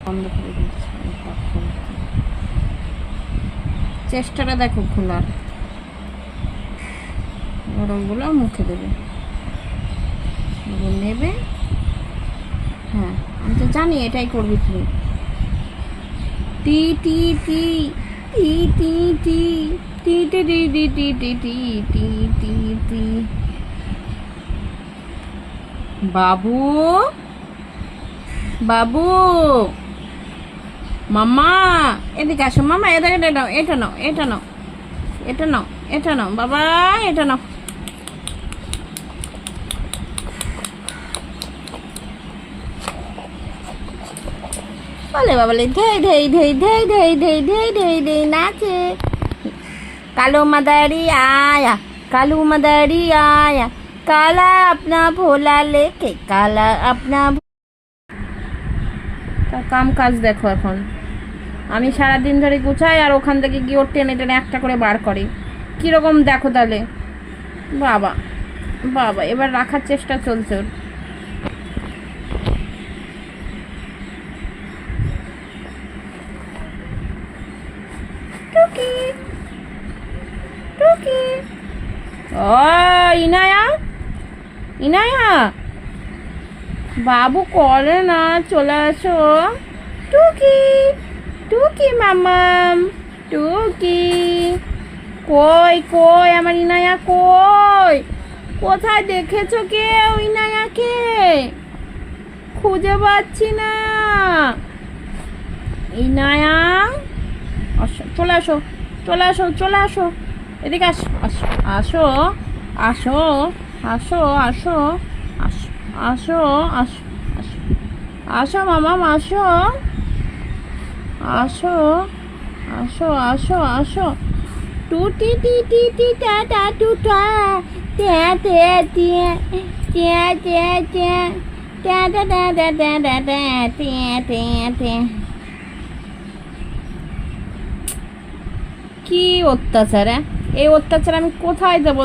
বন্ধ করে দিচ্ছি। চেষ্টাটা দেখো খোলার, ওরগুলো মুখে দেবে, নেবে। হ্যাঁ, আমি তো জানি এটাই করবি তুই। টি টি টি টি টি টি টি টি টি টি টি টি টি টি টি টি। বাবু বাবু, মাম্মা এদিকে আসো। মামা এদিকে, এটা নাও, এটা নাও, এটা নাও, এটা নাও, এটা নাও বাবা, এটা নাও। বলে বাবলে ধেই ধেই ধেই ধেই ধেই ধেই ধেই ধেই ধেই নাচে। কালো মাদারি आया, कालू मदारी आया, काला अपना भोला लेके, काला अपना। কাম কাজ দেখো। এখন আমি সারাদিন ধরে গুছাই আর ওখান থেকে গিয়ে ওর টেনে টেনে একটা করে বার করে, কিরকম দেখো তাহলে। বাবা বাবা, এবার রাখার চেষ্টা চলছে ওর। টুকি টুকি, ও ইনায়া, ইনায়া বাবু করে না, চলে আসো। টুকি টুকি মামাম, টুকি কই কই আমার ইনায়া কই? কোথায় দেখেছো কেউ ইনায়াকে? খুঁজে পাচ্ছি না। ইনায়া চলে আসো, চলে আসো, চলে আসো, এদিকে আসো, আসো আসো আসো আসো আসো আসো আসো আসো আসো মামাম, আসো আসো আসো আসো আসো। টু টি টি টি টি টা টা টু টা, ট্যা ট্যা ট্যা ট্যা ট্যা ট্যা ট্যা ট্যা ট্যা ট্যা ট্যা ট্যা ট্যা ট্যা ট্যা। কি অত্যাচার! এই অত্যাচার আমি কোথায় দেবো?